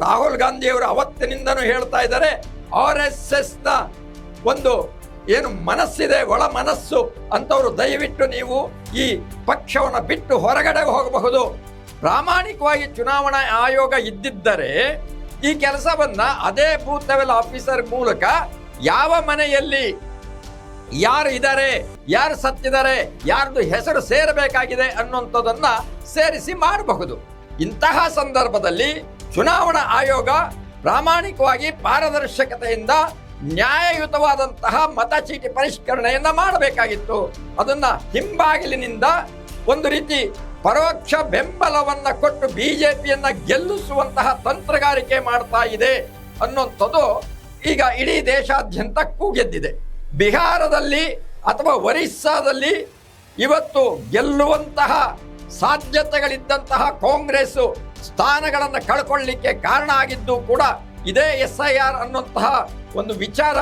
ರಾಹುಲ್ ಗಾಂಧಿಯವರು ಅವತ್ತಿನಿಂದನೂ ಹೇಳ್ತಾ ಇದ್ದಾರೆ, RSSನ ಒಂದು ಏನು ಮನಸ್ಸಿದೆ, ಒಳ ಮನಸ್ಸು ಅಂತವರು ದಯವಿಟ್ಟು ನೀವು ಈ ಪಕ್ಷವನ್ನು ಬಿಟ್ಟು ಹೊರಗಡೆ ಹೋಗಬಹುದು. ಪ್ರಾಮಾಣಿಕವಾಗಿ ಚುನಾವಣಾ ಆಯೋಗ ಇದ್ದಿದ್ದರೆ ಈ ಕೆಲಸವನ್ನ ಅದೇ ಬೂತ್ ಲೆವೆಲ್ ಆಫೀಸರ್ ಮೂಲಕ ಯಾವ ಮನೆಯಲ್ಲಿ ಯಾರು ಇದ್ದಾರೆ, ಯಾರು ಸತ್ತಿದ್ದಾರೆ, ಯಾರ್ದು ಹೆಸರು ಸೇರಬೇಕಾಗಿದೆ ಅನ್ನುವಂಥದ್ದನ್ನ ಸೇರಿಸಿ ಮಾಡಬಹುದು. ಇಂತಹ ಸಂದರ್ಭದಲ್ಲಿ ಚುನಾವಣಾ ಆಯೋಗ ಪ್ರಾಮಾಣಿಕವಾಗಿ ಪಾರದರ್ಶಕತೆಯಿಂದ ನ್ಯಾಯಯುತವಾದಂತಹ ಮತಚೀಟಿ ಪರಿಷ್ಕರಣೆಯನ್ನ ಮಾಡಬೇಕಾಗಿತ್ತು. ಅದನ್ನ ಹಿಂಬಾಗಿಲಿನಿಂದ ಒಂದು ರೀತಿ ಪರೋಕ್ಷ ಬೆಂಬಲವನ್ನ ಕೊಟ್ಟು ಬಿಜೆಪಿಯನ್ನ ಗೆಲ್ಲಿಸುವಂತಹ ತಂತ್ರಗಾರಿಕೆ ಮಾಡ್ತಾ ಇದೆ ಅನ್ನುವಂಥದ್ದು ಈಗ ಇಡೀ ದೇಶಾದ್ಯಂತ ಕೂಗೆದ್ದಿದೆ. ಬಿಹಾರದಲ್ಲಿ ಅಥವಾ ಒರಿಸ್ಸಾದಲ್ಲಿ ಇವತ್ತು ಗೆಲ್ಲುವಂತಹ ಸಾಧ್ಯತೆಗಳಿದ್ದಂತಹ ಕಾಂಗ್ರೆಸ್ ಸ್ಥಾನಗಳನ್ನು ಕಳ್ಕೊಳ್ಳಿಕ್ಕೆ ಕಾರಣ ಆಗಿದ್ದು ಕೂಡ ಇದೇ SIR ಅನ್ನುವಂತಹ ಒಂದು ವಿಚಾರ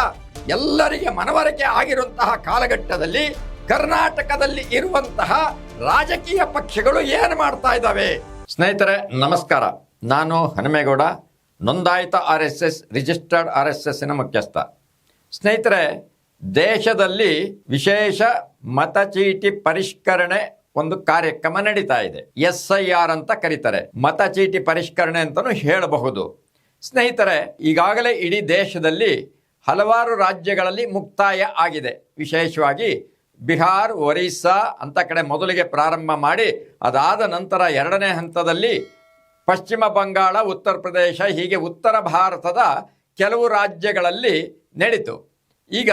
ಎಲ್ಲರಿಗೆ ಮನವರಿಕೆ ಆಗಿರುವಂತಹ ಕಾಲಘಟ್ಟದಲ್ಲಿ ಕರ್ನಾಟಕದಲ್ಲಿ ಇರುವಂತಹ ರಾಜಕೀಯ ಪಕ್ಷಗಳು ಏನು ಮಾಡ್ತಾ ಇದ್ದಾವೆ? ಸ್ನೇಹಿತರೆ ನಮಸ್ಕಾರ, ನಾನು ಹನುಮೇಗೌಡ, ನೋಂದಾಯಿತ RSS ರಿಜಿಸ್ಟರ್ಡ್ RSSನ ಮುಖ್ಯಸ್ಥ. ಸ್ನೇಹಿತರೆ, ದೇಶದಲ್ಲಿ ವಿಶೇಷ ಮತಚೀಟಿ ಪರಿಷ್ಕರಣೆ ಒಂದು ಕಾರ್ಯಕ್ರಮ ನಡೀತಾ ಇದೆ. SIR ಅಂತ ಕರೀತಾರೆ, ಮತಚೀಟಿ ಪರಿಷ್ಕರಣೆ ಅಂತಲೂ ಹೇಳಬಹುದು. ಸ್ನೇಹಿತರೆ, ಈಗಾಗಲೇ ಇಡೀ ದೇಶದಲ್ಲಿ ಹಲವಾರು ರಾಜ್ಯಗಳಲ್ಲಿ ಮುಕ್ತಾಯ ಆಗಿದೆ. ವಿಶೇಷವಾಗಿ ಬಿಹಾರ್, ಒರಿಸ್ಸಾ ಅಂತ ಕಡೆ ಮೊದಲಿಗೆ ಪ್ರಾರಂಭ ಮಾಡಿ ಅದಾದ ನಂತರ ಎರಡನೇ ಹಂತದಲ್ಲಿ ಪಶ್ಚಿಮ ಬಂಗಾಳ, ಉತ್ತರ ಪ್ರದೇಶ, ಹೀಗೆ ಉತ್ತರ ಭಾರತದ ಕೆಲವು ರಾಜ್ಯಗಳಲ್ಲಿ ನಡೀತು. ಈಗ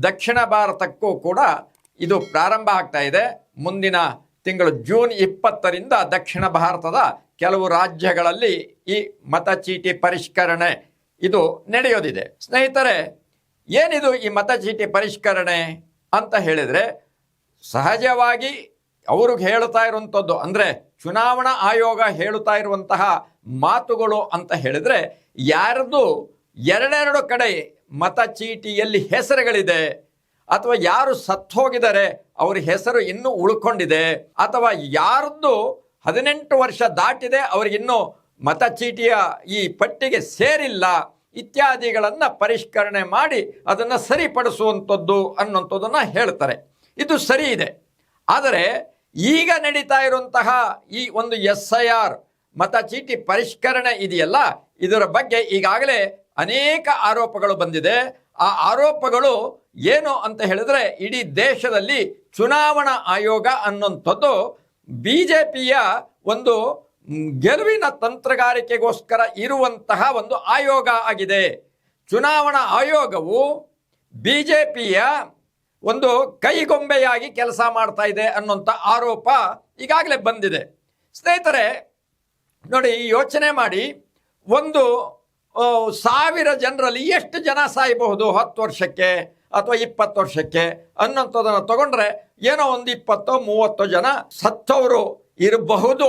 ದಕ್ಷಿಣ ಭಾರತಕ್ಕೂ ಕೂಡ ಇದು ಪ್ರಾರಂಭ ಆಗ್ತಾ ಇದೆ. ಮುಂದಿನ ತಿಂಗಳು ಜೂನ್ 20ರಿಂದ ದಕ್ಷಿಣ ಭಾರತದ ಕೆಲವು ರಾಜ್ಯಗಳಲ್ಲಿ ಈ ಮತಚೀಟಿ ಪರಿಷ್ಕರಣೆ ಇದು ನಡೆಯೋದಿದೆ. ಸ್ನೇಹಿತರೆ, ಏನಿದು ಈ ಮತಚೀಟಿ ಪರಿಷ್ಕರಣೆ ಅಂತ ಹೇಳಿದರೆ, ಸಹಜವಾಗಿ ಅವರು ಹೇಳ್ತಾ ಇರುವಂಥದ್ದು ಅಂದರೆ ಚುನಾವಣಾ ಆಯೋಗ ಹೇಳುತ್ತಾ ಇರುವಂತಹ ಮಾತುಗಳು ಅಂತ ಹೇಳಿದರೆ, ಯಾರ್ದು ಎರಡೆರಡು ಕಡೆ ಮತಚೀಟಿಯಲ್ಲಿ ಹೆಸರುಗಳಿದೆ ಅಥವಾ ಯಾರು ಸತ್ತು ಹೋಗಿದ್ದಾರೆ ಅವ್ರ ಹೆಸರು ಇನ್ನೂ ಉಳ್ಕೊಂಡಿದೆ ಅಥವಾ ಯಾರ್ದು 18 ವರ್ಷ ದಾಟಿದೆ ಅವ್ರಿಗಿನ್ನೂ ಮತಚೀಟಿಯ ಈ ಪಟ್ಟಿಗೆ ಸೇರಿಲ್ಲ ಇತ್ಯಾದಿಗಳನ್ನು ಪರಿಷ್ಕರಣೆ ಮಾಡಿ ಅದನ್ನು ಸರಿಪಡಿಸುವಂಥದ್ದು ಅನ್ನುವಂಥದ್ದನ್ನು ಹೇಳ್ತಾರೆ. ಇದು ಸರಿ ಇದೆ. ಆದರೆ ಈಗ ನಡೀತಾ ಇರುವಂತಹ ಈ ಒಂದು SIR ಮತಚೀಟಿ ಪರಿಷ್ಕರಣೆ ಇದೆಯಲ್ಲ, ಇದರ ಬಗ್ಗೆ ಈಗಾಗಲೇ ಅನೇಕ ಆರೋಪಗಳು ಬಂದಿದೆ. ಆ ಆರೋಪಗಳು ಏನು ಅಂತ ಹೇಳಿದ್ರೆ, ಇಡೀ ದೇಶದಲ್ಲಿ ಚುನಾವಣಾ ಆಯೋಗ ಅನ್ನುವಂಥದ್ದು ಬಿಜೆಪಿಯ ಒಂದು ಗೆಲುವಿನ ತಂತ್ರಗಾರಿಕೆಗೋಸ್ಕರ ಇರುವಂತಹ ಒಂದು ಆಯೋಗ ಆಗಿದೆ. ಚುನಾವಣಾ ಆಯೋಗವು ಬಿಜೆಪಿಯ ಒಂದು ಕೈಗೊಂಬೆಯಾಗಿ ಕೆಲಸ ಮಾಡ್ತಾ ಇದೆ ಅನ್ನುವಂಥ ಆರೋಪ ಈಗಾಗಲೇ ಬಂದಿದೆ. ಸ್ನೇಹಿತರೆ ನೋಡಿ, ಯೋಚನೆ ಮಾಡಿ, ಒಂದು 1000 ಜನರಲ್ಲಿ ಎಷ್ಟು ಜನ ಸಾಯಬಹುದು 10 ವರ್ಷಕ್ಕೆ ಅಥವಾ 20 ವರ್ಷಕ್ಕೆ ಅನ್ನೋಂಥದ್ದನ್ನು ತಗೊಂಡ್ರೆ ಏನೋ ಒಂದು 20-30 ಜನ ಸತ್ತವರು ಇರಬಹುದು.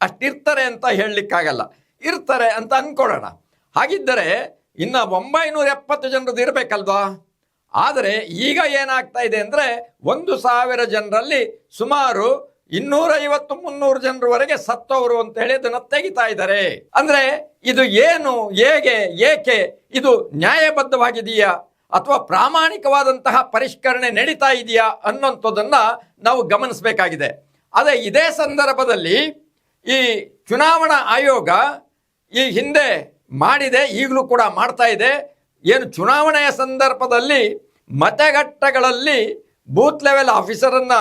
ಅಷ್ಟಿರ್ತಾರೆ ಅಂತ ಹೇಳಲಿಕ್ಕಾಗಲ್ಲ, ಇರ್ತಾರೆ ಅಂತ ಅಂದ್ಕೊಳ್ಳೋಣ. ಹಾಗಿದ್ದರೆ ಇನ್ನು 970 ಜನರದ್ದು ಇರಬೇಕಲ್ವಾ? ಆದರೆ ಈಗ ಏನಾಗ್ತಾ ಇದೆ ಅಂದರೆ 1000 ಜನರಲ್ಲಿ ಸುಮಾರು 250-300 ಜನರವರೆಗೆ ಸತ್ತವರು ಅಂತ ಹೇಳಿ ಅದನ್ನು ತೆಗಿತಾ ಇದ್ದಾರೆ. ಅಂದ್ರೆ ಇದು ಏನು, ಹೇಗೆ, ಏಕೆ, ಇದು ನ್ಯಾಯಬದ್ಧವಾಗಿದೆಯಾ ಅಥವಾ ಪ್ರಾಮಾಣಿಕವಾದಂತಹ ಪರಿಷ್ಕರಣೆ ನಡೀತಾ ಇದೆಯಾ ಅನ್ನೋಂಥದ್ದನ್ನ ನಾವು ಗಮನಿಸಬೇಕಾಗಿದೆ. ಅದೇ ಇದೇ ಸಂದರ್ಭದಲ್ಲಿ ಈ ಚುನಾವಣಾ ಆಯೋಗ ಈ ಹಿಂದೆ ಮಾಡಿದೆ, ಈಗಲೂ ಕೂಡ ಮಾಡ್ತಾ ಇದೆ. ಏನು ಚುನಾವಣೆಯ ಸಂದರ್ಭದಲ್ಲಿ ಮತಗಟ್ಟೆಗಳಲ್ಲಿ ಬೂತ್ ಲೆವೆಲ್ ಆಫೀಸರನ್ನ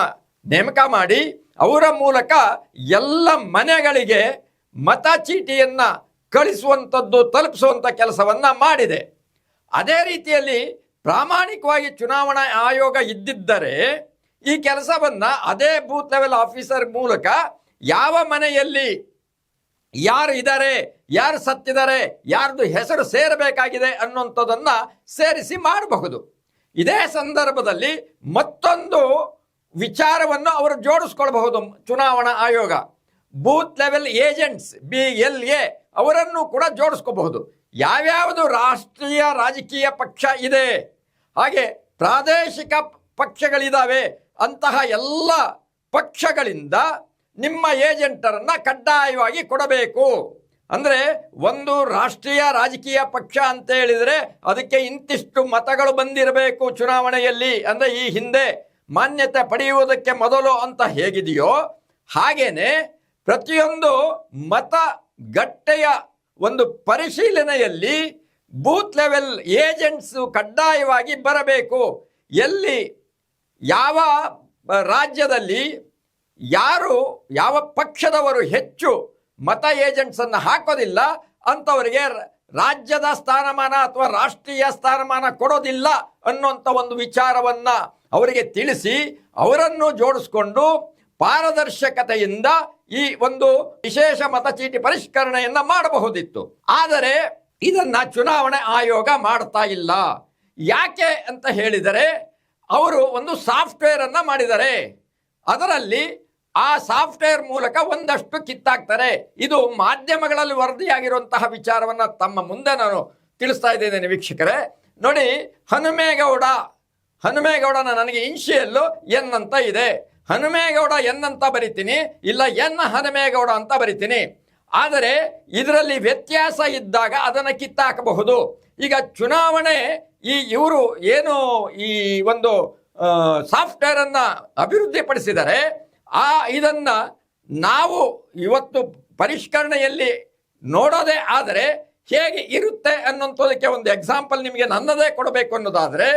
ನೇಮಕ ಮಾಡಿ ಅವರ ಮೂಲಕ ಎಲ್ಲ ಮನೆಗಳಿಗೆ ಮತಚೀಟಿಯನ್ನ ಕಳಿಸುವಂಥದ್ದು, ತಲುಪಿಸುವಂಥ ಕೆಲಸವನ್ನ ಮಾಡಿದೆ. ಅದೇ ರೀತಿಯಲ್ಲಿ ಪ್ರಾಮಾಣಿಕವಾಗಿ ಚುನಾವಣಾ ಆಯೋಗ ಇದ್ದಿದ್ದರೆ ಈ ಕೆಲಸವನ್ನ ಅದೇ ಬೂತ್ ಲೆವೆಲ್ ಆಫೀಸರ್ ಮೂಲಕ ಯಾವ ಮನೆಯಲ್ಲಿ ಯಾರು ಇದ್ದಾರೆ, ಯಾರು ಸತ್ತಿದ್ದಾರೆ, ಯಾರ್ದು ಹೆಸರು ಸೇರಬೇಕಾಗಿದೆ ಅನ್ನುವಂಥದ್ದನ್ನ ಸೇರಿಸಿ ಮಾಡಬಹುದು. ಇದೇ ಸಂದರ್ಭದಲ್ಲಿ ಮತ್ತೊಂದು ವಿಚಾರವನ್ನು ಅವರು ಜೋಡಿಸ್ಕೊಳ್ಬಹುದು. ಚುನಾವಣಾ ಆಯೋಗ ಬೂತ್ ಲೆವೆಲ್ ಏಜೆಂಟ್ಸ್ BLA ಅವರನ್ನು ಕೂಡ ಜೋಡಿಸ್ಕೋಬಹುದು. ಯಾವ್ಯಾವುದು ರಾಷ್ಟ್ರೀಯ ರಾಜಕೀಯ ಪಕ್ಷ ಇದೆ, ಹಾಗೆ ಪ್ರಾದೇಶಿಕ ಪಕ್ಷಗಳಿದ್ದಾವೆ, ಅಂತಹ ಎಲ್ಲ ಪಕ್ಷಗಳಿಂದ ನಿಮ್ಮ ಏಜೆಂಟರನ್ನು ಕಡ್ಡಾಯವಾಗಿ ಕೊಡಬೇಕು. ಅಂದರೆ ಒಂದು ರಾಷ್ಟ್ರೀಯ ರಾಜಕೀಯ ಪಕ್ಷ ಅಂತ ಹೇಳಿದರೆ ಅದಕ್ಕೆ ಇಂತಿಷ್ಟು ಮತಗಳು ಬಂದಿರಬೇಕು ಚುನಾವಣೆಯಲ್ಲಿ, ಅಂದರೆ ಈ ಹಿಂದೆ ಮಾನ್ಯತೆ ಪಡೆಯುವುದಕ್ಕೆ ಮೊದಲು ಅಂತ ಹೇಗಿದೆಯೋ ಹಾಗೇನೆ ಪ್ರತಿಯೊಂದು ಮತಗಟ್ಟೆಯ ಒಂದು ಪರಿಶೀಲನೆಯಲ್ಲಿ ಬೂತ್ ಲೆವೆಲ್ ಏಜೆಂಟ್ಸು ಕಡ್ಡಾಯವಾಗಿ ಬರಬೇಕು. ಎಲ್ಲಿ ಯಾವ ರಾಜ್ಯದಲ್ಲಿ ಯಾವ ಪಕ್ಷದವರು ಹೆಚ್ಚು ಮತ ಏಜೆಂಟ್ಸನ್ನು ಹಾಕೋದಿಲ್ಲ ಅಂಥವರಿಗೆ ರಾಜ್ಯದ ಸ್ಥಾನಮಾನ ಅಥವಾ ರಾಷ್ಟ್ರೀಯ ಸ್ಥಾನಮಾನ ಕೊಡೋದಿಲ್ಲ ಅನ್ನುವಂಥ ಒಂದು ವಿಚಾರವನ್ನು ಅವರಿಗೆ ತಿಳಿಸಿ ಅವರನ್ನು ಜೋಡಿಸ್ಕೊಂಡು ಪಾರದರ್ಶಕತೆಯಿಂದ ಈ ಒಂದು ವಿಶೇಷ ಮತಚೀಟಿ ಪರಿಷ್ಕರಣೆಯನ್ನು ಮಾಡಬಹುದಿತ್ತು. ಆದರೆ ಇದನ್ನ ಚುನಾವಣೆ ಆಯೋಗ ಮಾಡ್ತಾ ಇಲ್ಲ. ಯಾಕೆ ಅಂತ ಹೇಳಿದರೆ ಅವರು ಒಂದು ಸಾಫ್ಟ್ವೇರ್ ಅನ್ನ ಮಾಡಿದ್ದಾರೆ. ಅದರಲ್ಲಿ ಆ ಸಾಫ್ಟ್ವೇರ್ ಮೂಲಕ ಒಂದಷ್ಟು ಕಿತ್ತಾಕ್ತಾರೆ. ಇದು ಮಾಧ್ಯಮಗಳಲ್ಲಿ ವರದಿಯಾಗಿರುವಂತಹ ವಿಚಾರವನ್ನು ತಮ್ಮ ಮುಂದೆ ನಾನು ತಿಳಿಸ್ತಾ ಇದ್ದೇನೆ ವೀಕ್ಷಕರೇ. ನೋಡಿ, ಹನುಮೇಗೌಡನ ನನಗೆ ಇನ್ಷಿಯಲ್ಲು ಎನ್ ಅಂತ ಇದೆ. ಹನುಮೇಗೌಡ ಎನ್ ಅಂತ ಬರಿತೀನಿ, ಇಲ್ಲ ಎನ್ ಹನುಮೇಗೌಡ ಅಂತ ಬರಿತೀನಿ. ಆದರೆ ಇದರಲ್ಲಿ ವ್ಯತ್ಯಾಸ ಇದ್ದಾಗ ಅದನ್ನು ಕಿತ್ತಾಕಬಹುದು. ಈಗ ಚುನಾವಣೆ ಇವರು ಏನು ಈ ಒಂದು ಸಾಫ್ಟ್ವೇರ್ ಅನ್ನ ಅಭಿವೃದ್ಧಿಪಡಿಸಿದರೆ ಇದನ್ನು ನಾವು ಇವತ್ತು ಪರಿಷ್ಕರಣೆಯಲ್ಲಿ ನೋಡೋದೇ ಆದರೆ ಹೇಗೆ ಇರುತ್ತೆ ಅನ್ನೋಂಥದಕ್ಕೆ ಒಂದು ಎಕ್ಸಾಂಪಲ್ ನಿಮಗೆ ನನ್ನದೇ ಕೊಡಬೇಕು ಅನ್ನೋದಾದರೆ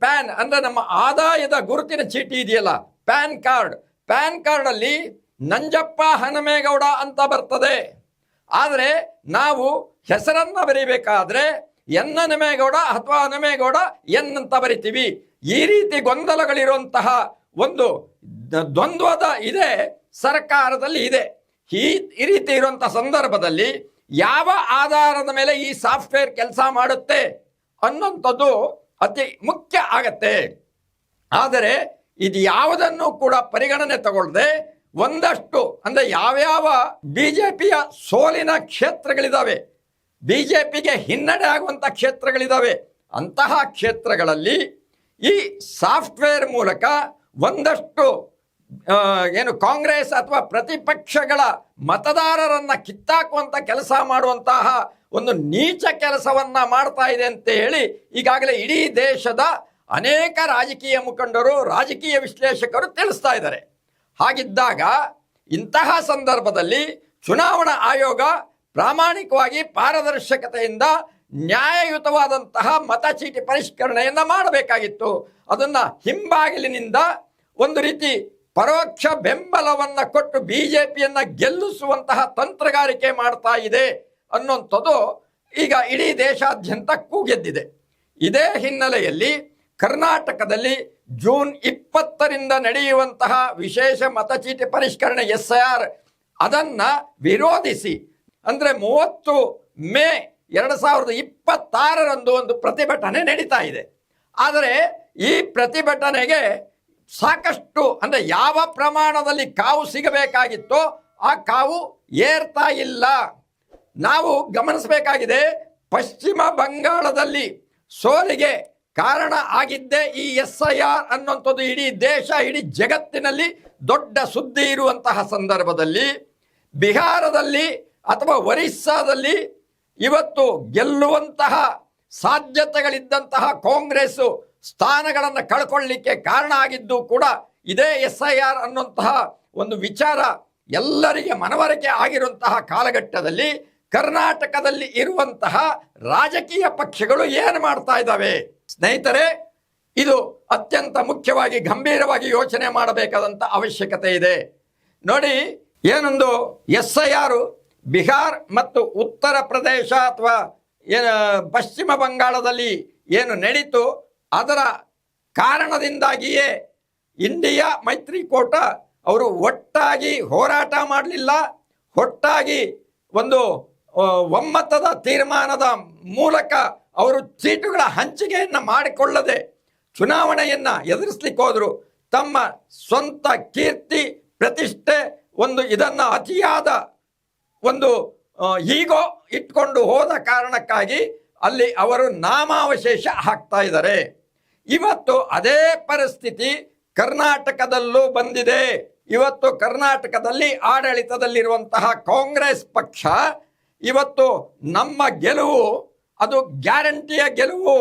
ಪ್ಯಾನ್ ಅಂದರೆ ನಮ್ಮ ಆದಾಯದ ಗುರುತಿನ ಚೀಟಿ ಇದೆಯಲ್ಲ, ಪ್ಯಾನ್ ಕಾರ್ಡಲ್ಲಿ ನಂಜಪ್ಪ ಹನುಮೇಗೌಡ ಅಂತ ಬರ್ತದೆ. ಆದರೆ ನಾವು ಹೆಸರನ್ನು ಬರೀಬೇಕಾದ್ರೆ ಎನ್ ಹನುಮೇಗೌಡ ಅಥವಾ ಹನುಮೇಗೌಡ ಎನ್ ಅಂತ ಬರಿತೀವಿ. ಈ ರೀತಿ ಗೊಂದಲಗಳಿರುವಂತಹ ಒಂದು ದ್ವಂದ್ವದ ಇದೆ ಸರ್ಕಾರದಲ್ಲಿ ಇದೆ. ಈ ರೀತಿ ಇರುವಂತಹ ಸಂದರ್ಭದಲ್ಲಿ ಯಾವ ಆಧಾರದ ಮೇಲೆ ಈ ಸಾಫ್ಟ್ವೇರ್ ಕೆಲಸ ಮಾಡುತ್ತೆ ಅನ್ನೋಂಥದ್ದು ಅತಿ ಮುಖ್ಯ ಆಗತ್ತೆ. ಆದರೆ ಇದು ಯಾವುದನ್ನು ಕೂಡ ಪರಿಗಣನೆ ತಗೊಳ್ಳದೆ ಒಂದಷ್ಟು ಅಂದರೆ ಯಾವ್ಯಾವ ಬಿಜೆಪಿಯ ಸೋಲಿನ ಕ್ಷೇತ್ರಗಳಿದ್ದಾವೆ, ಬಿಜೆಪಿಗೆ ಹಿನ್ನಡೆ ಆಗುವಂಥ ಕ್ಷೇತ್ರಗಳಿದ್ದಾವೆ, ಅಂತಹ ಕ್ಷೇತ್ರಗಳಲ್ಲಿ ಈ ಸಾಫ್ಟ್ವೇರ್ ಮೂಲಕ ಒಂದಷ್ಟು ಏನು ಕಾಂಗ್ರೆಸ್ ಅಥವಾ ಪ್ರತಿಪಕ್ಷಗಳ ಮತದಾರರನ್ನ ಕಿತ್ತಾಕುವಂಥ ಕೆಲಸ ಮಾಡುವಂತಹ ಒಂದು ನೀಚ ಕೆಲಸವನ್ನ ಮಾಡ್ತಾ ಇದೆ ಅಂತ ಹೇಳಿ ಈಗಾಗಲೇ ಇಡೀ ದೇಶದ ಅನೇಕ ರಾಜಕೀಯ ಮುಖಂಡರು, ರಾಜಕೀಯ ವಿಶ್ಲೇಷಕರು ತಿಳಿಸ್ತಾ ಇದ್ದಾರೆ. ಹಾಗಿದ್ದಾಗ ಇಂತಹ ಸಂದರ್ಭದಲ್ಲಿ ಚುನಾವಣಾ ಆಯೋಗ ಪ್ರಾಮಾಣಿಕವಾಗಿ ಪಾರದರ್ಶಕತೆಯಿಂದ ನ್ಯಾಯಯುತವಾದಂತಹ ಮತಚೀಟಿ ಪರಿಷ್ಕರಣೆಯನ್ನು ಮಾಡಬೇಕಾಗಿತ್ತು. ಅದನ್ನು ಹಿಂಬಾಗಿಲಿನಿಂದ ಒಂದು ರೀತಿ ಪರೋಕ್ಷ ಬೆಂಬಲವನ್ನು ಕೊಟ್ಟು ಬಿಜೆಪಿಯನ್ನು ಗೆಲ್ಲಿಸುವಂತಹ ತಂತ್ರಗಾರಿಕೆ ಮಾಡ್ತಾ ಇದೆ ಅನ್ನುವಂಥದ್ದು ಈಗ ಇಡೀ ದೇಶಾದ್ಯಂತ ಕೂಗೆದ್ದಿದೆ. ಇದೇ ಹಿನ್ನೆಲೆಯಲ್ಲಿ ಕರ್ನಾಟಕದಲ್ಲಿ ಜೂನ್ 20ರಿಂದ ನಡೆಯುವಂತಹ ವಿಶೇಷ ಮತಚೀಟಿ ಪರಿಷ್ಕರಣೆ SIR ಅದನ್ನು ವಿರೋಧಿಸಿ ಅಂದರೆ 30 ಮೇ 2026ರಂದು ಒಂದು ಪ್ರತಿಭಟನೆ ನಡೀತಾ ಇದೆ. ಆದರೆ ಈ ಪ್ರತಿಭಟನೆಗೆ ಸಾಕಷ್ಟು ಅಂದರೆ ಯಾವ ಪ್ರಮಾಣದಲ್ಲಿ ಕಾವು ಸಿಗಬೇಕಾಗಿತ್ತೋ ಆ ಕಾವು ಏರ್ತಾ ಇಲ್ಲ. ನಾವು ಗಮನಿಸಬೇಕಾಗಿದೆ, ಪಶ್ಚಿಮ ಬಂಗಾಳದಲ್ಲಿ ಸೋಲಿಗೆ ಕಾರಣ ಆಗಿದ್ದೇ ಈ SIR ಅನ್ನುವಂಥದ್ದು ಇಡೀ ದೇಶ, ಇಡೀ ಜಗತ್ತಿನಲ್ಲಿ ದೊಡ್ಡ ಸುದ್ದಿ ಇರುವಂತಹ ಸಂದರ್ಭದಲ್ಲಿ ಬಿಹಾರದಲ್ಲಿ ಅಥವಾ ಒರಿಸ್ಸಾದಲ್ಲಿ ಇವತ್ತು ಗೆಲ್ಲುವಂತಹ ಸಾಧ್ಯತೆಗಳಿದ್ದಂತಹ ಕಾಂಗ್ರೆಸ್ ಸ್ಥಾನಗಳನ್ನು ಕಳ್ಕೊಳ್ಳಿಕ್ಕೆ ಕಾರಣ ಆಗಿದ್ದು ಕೂಡ ಇದೇ SIR ಅನ್ನುವಂತಹ ಒಂದು ವಿಚಾರ ಎಲ್ಲರಿಗೆ ಮನವರಿಕೆ ಆಗಿರುವಂತಹ ಕಾಲಘಟ್ಟದಲ್ಲಿ ಕರ್ನಾಟಕದಲ್ಲಿ ಇರುವಂತಹ ರಾಜಕೀಯ ಪಕ್ಷಗಳು ಏನು ಮಾಡ್ತಾ ಇದ್ದಾವೆ ಸ್ನೇಹಿತರೆ, ಇದು ಅತ್ಯಂತ ಮುಖ್ಯವಾಗಿ ಗಂಭೀರವಾಗಿ ಯೋಚನೆ ಮಾಡಬೇಕಾದಂಥ ಅವಶ್ಯಕತೆ ಇದೆ. ನೋಡಿ, ಏನೊಂದು SIR ಬಿಹಾರ್ ಮತ್ತು ಉತ್ತರ ಪ್ರದೇಶ ಅಥವಾ ಏನು ಪಶ್ಚಿಮ ಬಂಗಾಳದಲ್ಲಿ ಏನು ನಡೀತು ಅದರ ಕಾರಣದಿಂದಾಗಿಯೇ ಇಂಡಿಯಾ ಮೈತ್ರಿಕೂಟ ಅವರು ಒಟ್ಟಾಗಿ ಹೋರಾಟ ಮಾಡಲಿಲ್ಲ, ಒಟ್ಟಾಗಿ ಒಂದು ಒಮ್ಮತದ ತೀರ್ಮಾನದ ಮೂಲಕ ಅವರು ಸೀಟುಗಳ ಹಂಚಿಕೆಯನ್ನು ಮಾಡಿಕೊಳ್ಳದೆ ಚುನಾವಣೆಯನ್ನು ಎದುರಿಸಲಿಕ್ಕೆ ಹೋದರು. ತಮ್ಮ ಸ್ವಂತ ಕೀರ್ತಿ ಪ್ರತಿಷ್ಠೆ ಒಂದು ಇದನ್ನು ಅತಿಯಾದ ಒಂದು ಈಗೋ ಇಟ್ಕೊಂಡು ಹೋದ ಕಾರಣಕ್ಕಾಗಿ ಅಲ್ಲಿ ಅವರು ನಾಮಾವಶೇಷ ಹಾಕ್ತಾ ಇದ್ದಾರೆ. ಇವತ್ತು ಅದೇ ಪರಿಸ್ಥಿತಿ ಕರ್ನಾಟಕದಲ್ಲೂ ಬಂದಿದೆ. ಇವತ್ತು ಕರ್ನಾಟಕದಲ್ಲಿ ಆಡಳಿತದಲ್ಲಿರುವಂತಹ ಕಾಂಗ್ರೆಸ್ ಪಕ್ಷ ಇವತ್ತು ನಮ್ಮ ಗೆಲುವು ಅದು ಗ್ಯಾರಂಟಿಯ ಗೆಲುವು,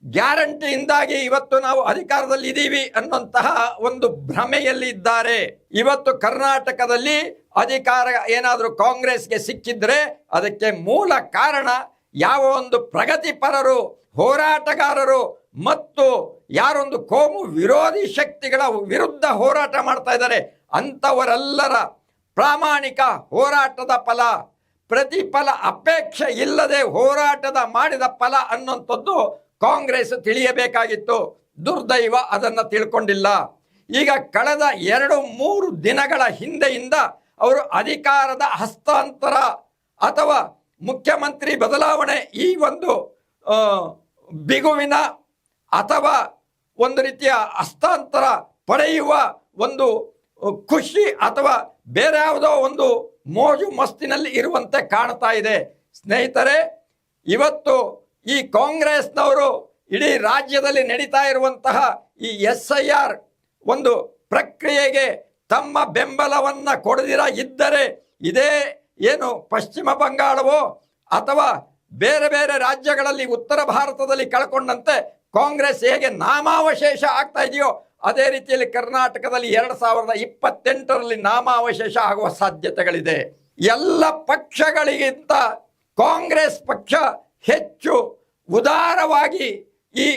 ಗ್ಯಾರಂಟಿಯಿಂದಾಗಿ ಇವತ್ತು ನಾವು ಅಧಿಕಾರದಲ್ಲಿ ಇದ್ದೀವಿ ಅನ್ನುವಂತಹ ಒಂದು ಭ್ರಮೆಯಲ್ಲಿ ಇದ್ದಾರೆ. ಇವತ್ತು ಕರ್ನಾಟಕದಲ್ಲಿ ಅಧಿಕಾರ ಏನಾದರೂ ಕಾಂಗ್ರೆಸ್ಗೆ ಸಿಕ್ಕಿದ್ರೆ ಅದಕ್ಕೆ ಮೂಲ ಕಾರಣ ಯಾವ ಒಂದು ಪ್ರಗತಿಪರರು, ಹೋರಾಟಗಾರರು ಮತ್ತು ಯಾರೊಂದು ಕೋಮು ವಿರೋಧಿ ಶಕ್ತಿಗಳ ವಿರುದ್ಧ ಹೋರಾಟ ಮಾಡ್ತಾ ಇದ್ದಾರೆ ಅಂಥವರೆಲ್ಲರ ಪ್ರಾಮಾಣಿಕ ಹೋರಾಟದ ಫಲ, ಪ್ರತಿಫಲ ಅಪೇಕ್ಷೆ ಇಲ್ಲದೆ ಹೋರಾಟದ ಮಾಡಿದ ಫಲ ಅನ್ನುವಂಥದ್ದು ಕಾಂಗ್ರೆಸ್ ತಿಳಿಯಬೇಕಾಗಿತ್ತು. ದುರ್ದೈವ ಅದನ್ನು ತಿಳ್ಕೊಂಡಿಲ್ಲ. ಈಗ ಕಳೆದ 2-3 ದಿನಗಳ ಹಿಂದೆಯಿಂದ ಅವರು ಅಧಿಕಾರದ ಹಸ್ತಾಂತರ ಅಥವಾ ಮುಖ್ಯಮಂತ್ರಿ ಬದಲಾವಣೆ ಈ ಒಂದು ಬಿಗುವಿನ ಅಥವಾ ಒಂದು ರೀತಿಯ ಹಸ್ತಾಂತರ ಪಡೆಯುವ ಒಂದು ಖುಷಿ ಅಥವಾ ಬೇರೆ ಯಾವುದೋ ಒಂದು ಮೋಜು ಮಸ್ತಿನಲ್ಲಿ ಇರುವಂತೆ ಕಾಣ್ತಾ ಇದೆ. ಸ್ನೇಹಿತರೆ, ಇವತ್ತು ಈ ಕಾಂಗ್ರೆಸ್ನವರು ಇಡೀ ರಾಜ್ಯದಲ್ಲಿ ನಡೀತಾ ಇರುವಂತಹ ಈ SIR ಒಂದು ಪ್ರಕ್ರಿಯೆಗೆ ತಮ್ಮ ಬೆಂಬಲವನ್ನು ಕೊಡದಿರ ಇದ್ದರೆ ಇದೇ ಏನು ಪಶ್ಚಿಮ ಬಂಗಾಳವೋ ಅಥವಾ ಬೇರೆ ಬೇರೆ ರಾಜ್ಯಗಳಲ್ಲಿ ಉತ್ತರ ಭಾರತದಲ್ಲಿ ಕಳ್ಕೊಂಡಂತೆ ಕಾಂಗ್ರೆಸ್ ಹೇಗೆ ನಾಮಾವಶೇಷ ಆಗ್ತಾ ಇದೆಯೋ ಅದೇ ರೀತಿಯಲ್ಲಿ ಕರ್ನಾಟಕದಲ್ಲಿ 2028ರಲ್ಲಿ ನಾಮಾವಶೇಷ ಆಗುವ ಸಾಧ್ಯತೆಗಳಿದೆ. ಎಲ್ಲ ಪಕ್ಷಗಳಿಗಿಂತ ಕಾಂಗ್ರೆಸ್ ಪಕ್ಷ ಹೆಚ್ಚು ಉದಾರವಾಗಿ ಈ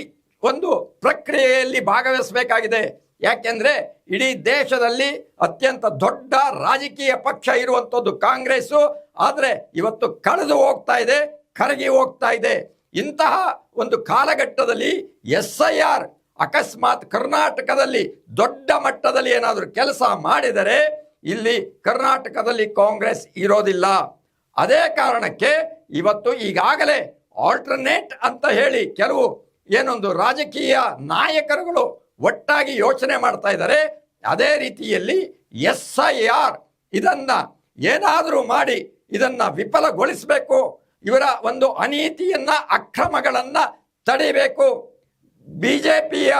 ಒಂದು ಪ್ರಕ್ರಿಯೆಯಲ್ಲಿ ಭಾಗವಹಿಸಬೇಕಾಗಿದೆ. ಯಾಕೆಂದ್ರೆ ಇಡೀ ದೇಶದಲ್ಲಿ ಅತ್ಯಂತ ದೊಡ್ಡ ರಾಜಕೀಯ ಪಕ್ಷ ಇರುವಂಥದ್ದು ಕಾಂಗ್ರೆಸ್ಸು. ಆದರೆ ಇವತ್ತು ಕಳೆದು ಹೋಗ್ತಾ ಇದೆ, ಕರಗಿ ಹೋಗ್ತಾ ಇದೆ. ಇಂತಹ ಒಂದು ಕಾಲಘಟ್ಟದಲ್ಲಿ SIR ಅಕಸ್ಮಾತ್ ಕರ್ನಾಟಕದಲ್ಲಿ ದೊಡ್ಡ ಮಟ್ಟದಲ್ಲಿ ಏನಾದರೂ ಕೆಲಸ ಮಾಡಿದರೆ ಇಲ್ಲಿ ಕರ್ನಾಟಕದಲ್ಲಿ ಕಾಂಗ್ರೆಸ್ ಇರೋದಿಲ್ಲ. ಅದೇ ಕಾರಣಕ್ಕೆ ಇವತ್ತು ಈಗಾಗಲೇ ಆಲ್ಟರ್ನೇಟ್ ಅಂತ ಹೇಳಿ ಕೆಲವು ಏನೊಂದು ರಾಜಕೀಯ ನಾಯಕರುಗಳು ಒಟ್ಟಾಗಿ ಯೋಚನೆ ಮಾಡ್ತಾ ಇದ್ದಾರೆ. ಅದೇ ರೀತಿಯಲ್ಲಿ SIR ಇದನ್ನ ಏನಾದರೂ ಮಾಡಿ ಇದನ್ನ ವಿಫಲಗೊಳಿಸಬೇಕು, ಇವರ ಒಂದು ಅನೀತಿಯನ್ನ ಅಕ್ರಮಗಳನ್ನ ತಡಿಬೇಕು. BJPಯ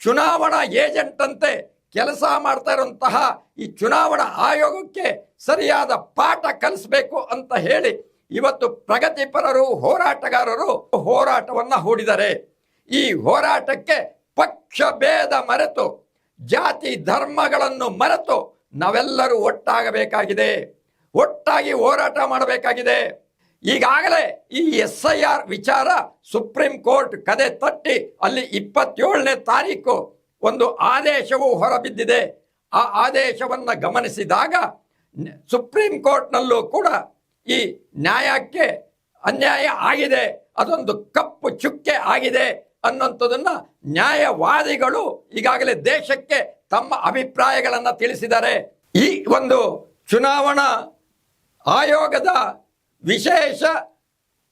ಚುನಾವಣಾ ಏಜೆಂಟ್ ಅಂತೆ ಕೆಲಸ ಮಾಡ್ತಾ ಇರುವಂತಹ ಈ ಚುನಾವಣಾ ಆಯೋಗಕ್ಕೆ ಸರಿಯಾದ ಪಾಠ ಕಲಿಸಬೇಕು ಅಂತ ಹೇಳಿ ಇವತ್ತು ಪ್ರಗತಿಪರರು, ಹೋರಾಟಗಾರರು ಹೋರಾಟವನ್ನ ಹೂಡಿದ್ದಾರೆ. ಈ ಹೋರಾಟಕ್ಕೆ ಪಕ್ಷ ಭೇದ ಮರೆತು, ಜಾತಿ ಧರ್ಮಗಳನ್ನು ಮರೆತು ನಾವೆಲ್ಲರೂ ಒಟ್ಟಾಗಬೇಕಾಗಿದೆ, ಒಟ್ಟಾಗಿ ಹೋರಾಟ ಮಾಡಬೇಕಾಗಿದೆ. ಈಗಾಗಲೇ ಈ SIR ವಿಚಾರ ಸುಪ್ರೀಂ ಕೋರ್ಟ್ ಕದೆ ತಟ್ಟಿ ಅಲ್ಲಿ 27ನೇ ತಾರೀಕು ಒಂದು ಆದೇಶವು ಹೊರಬಿದ್ದಿದೆ. ಆ ಆದೇಶವನ್ನು ಗಮನಿಸಿದಾಗ ಸುಪ್ರೀಂ ಕೋರ್ಟ್ನಲ್ಲೂ ಕೂಡ ಈ ನ್ಯಾಯಕ್ಕೆ ಅನ್ಯಾಯ ಆಗಿದೆ, ಅದೊಂದು ಕಪ್ಪು ಚುಕ್ಕೆ ಆಗಿದೆ ಅನ್ನುವಂಥದ್ದನ್ನು ನ್ಯಾಯವಾದಿಗಳು ಈಗಾಗಲೇ ದೇಶಕ್ಕೆ ತಮ್ಮ ಅಭಿಪ್ರಾಯಗಳನ್ನು ತಿಳಿಸಿದ್ದಾರೆ. ಈ ಒಂದು ಚುನಾವಣಾ ಆಯೋಗದ ವಿಶೇಷ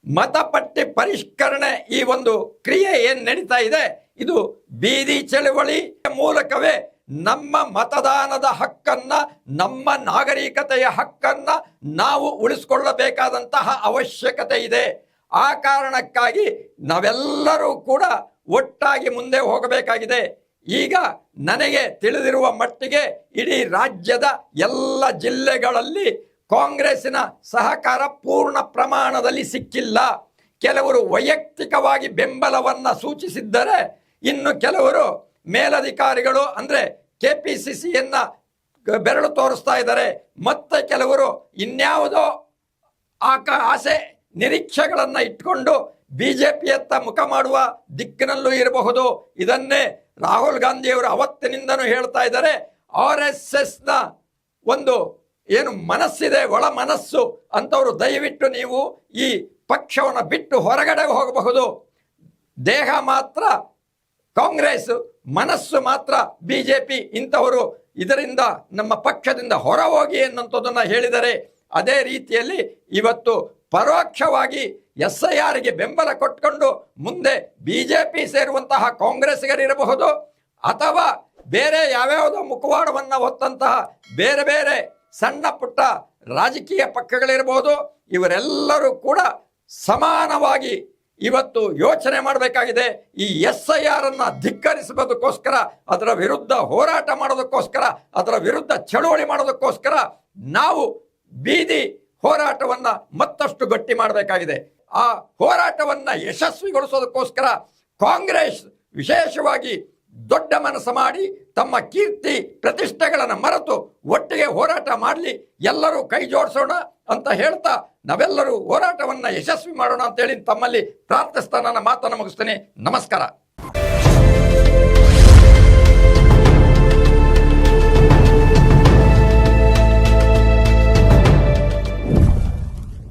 ಮತಪಟ್ಟಿ ಪರಿಷ್ಕರಣೆ ಈ ಒಂದು ಕ್ರಿಯೆ ಏನು ನಡೀತಾ ಇದೆ, ಇದು ಬೀದಿ ಚಳವಳಿ ಮೂಲಕವೇ ನಮ್ಮ ಮತದಾನದ ಹಕ್ಕನ್ನ, ನಮ್ಮ ನಾಗರಿಕತೆಯ ಹಕ್ಕನ್ನ ನಾವು ಉಳಿಸಿಕೊಳ್ಳಬೇಕಾದಂತಹ ಅವಶ್ಯಕತೆ ಇದೆ. ಆ ಕಾರಣಕ್ಕಾಗಿ ನಾವೆಲ್ಲರೂ ಕೂಡ ಒಟ್ಟಾಗಿ ಮುಂದೆ ಹೋಗಬೇಕಾಗಿದೆ. ಈಗ ನನಗೆ ತಿಳಿದಿರುವ ಮಟ್ಟಿಗೆ ಇಡೀ ರಾಜ್ಯದ ಎಲ್ಲ ಜಿಲ್ಲೆಗಳಲ್ಲಿ ಕಾಂಗ್ರೆಸ್ಸಿನ ಸಹಕಾರ ಪೂರ್ಣ ಪ್ರಮಾಣದಲ್ಲಿ ಸಿಕ್ಕಿಲ್ಲ. ಕೆಲವರು ವೈಯಕ್ತಿಕವಾಗಿ ಬೆಂಬಲವನ್ನು ಸೂಚಿಸಿದ್ದರೆ, ಇನ್ನು ಕೆಲವರು ಮೇಲಧಿಕಾರಿಗಳು ಅಂದರೆ KPCCಯನ್ನ ಬೆರಳು ತೋರಿಸ್ತಾ ಇದ್ದಾರೆ. ಮತ್ತೆ ಕೆಲವರು ಇನ್ಯಾವುದೋ ಆಸೆ ನಿರೀಕ್ಷೆಗಳನ್ನು ಇಟ್ಕೊಂಡು BJPಯತ್ತ ಮುಖ ಮಾಡುವ ದಿಕ್ಕಿನಲ್ಲೂ ಇರಬಹುದು. ಇದನ್ನೇ ರಾಹುಲ್ ಗಾಂಧಿಯವರು ಅವತ್ತಿನಿಂದನೂ ಹೇಳ್ತಾ ಇದ್ದಾರೆ. RSSನ ಒಂದು ಏನು ಮನಸ್ಸಿದೆ, ಒಳ ಮನಸ್ಸು ಅಂತವರು ದಯವಿಟ್ಟು ನೀವು ಈ ಪಕ್ಷವನ್ನು ಬಿಟ್ಟು ಹೊರಗಡೆ ಹೋಗಬಹುದು. ದೇಹ ಮಾತ್ರ ಕಾಂಗ್ರೆಸ್, ಮನಸ್ಸು ಮಾತ್ರ BJP. ಇಂಥವರು ಇದರಿಂದ ನಮ್ಮ ಪಕ್ಷದಿಂದ ಹೊರ ಹೋಗಿ ಎನ್ನುವಂಥದ್ದನ್ನು ಹೇಳಿದರೆ, ಅದೇ ರೀತಿಯಲ್ಲಿ ಇವತ್ತು ಪರೋಕ್ಷವಾಗಿ SIRಗೆ ಬೆಂಬಲ ಕೊಟ್ಕೊಂಡು ಮುಂದೆ BJP ಸೇರುವಂತಹ ಕಾಂಗ್ರೆಸ್ಗರಿರಬಹುದು ಅಥವಾ ಬೇರೆ ಯಾವ್ಯಾವುದೋ ಮುಖವಾಡವನ್ನು ಹೊತ್ತಂತಹ ಬೇರೆ ಬೇರೆ ಸಣ್ಣ ಪುಟ್ಟ ರಾಜಕೀಯ ಪಕ್ಷಗಳಿರಬಹುದು. ಇವರೆಲ್ಲರೂ ಕೂಡ ಸಮಾನವಾಗಿ ಇವತ್ತು ಯೋಚನೆ ಮಾಡಬೇಕಾಗಿದೆ. ಈ SIR ಅನ್ನ ಧಿಕ್ಕರಿಸುವುದಕ್ಕೋಸ್ಕರ, ಅದರ ವಿರುದ್ಧ ಹೋರಾಟ ಮಾಡೋದಕ್ಕೋಸ್ಕರ, ಅದರ ವಿರುದ್ಧ ಚಳುವಳಿ ಮಾಡೋದಕ್ಕೋಸ್ಕರ ನಾವು ಬೀದಿ ಹೋರಾಟವನ್ನ ಮತ್ತಷ್ಟು ಗಟ್ಟಿ ಮಾಡಬೇಕಾಗಿದೆ. ಆ ಹೋರಾಟವನ್ನ ಯಶಸ್ವಿಗೊಳಿಸೋದಕ್ಕೋಸ್ಕರ ಕಾಂಗ್ರೆಸ್ ವಿಶೇಷವಾಗಿ ದೊಡ್ಡ ಮನಸ್ಸು ಮಾಡಿ ತಮ್ಮ ಕೀರ್ತಿ ಪ್ರತಿಷ್ಠೆಗಳನ್ನು ಮರೆತು ಒಟ್ಟಿಗೆ ಹೋರಾಟ ಮಾಡಲಿ, ಎಲ್ಲರೂ ಕೈ ಜೋಡಿಸೋಣ ಅಂತ ಹೇಳ್ತಾ ನಾವೆಲ್ಲರೂ ಹೋರಾಟವನ್ನು ಯಶಸ್ವಿ ಮಾಡೋಣ ಅಂತೇಳಿ ತಮ್ಮಲ್ಲಿ ಪ್ರಾರ್ಥಿಸ್ತಾ ನನ್ನ ಮಾತನ್ನು ಮುಗಿಸ್ತೇನೆ. ನಮಸ್ಕಾರ.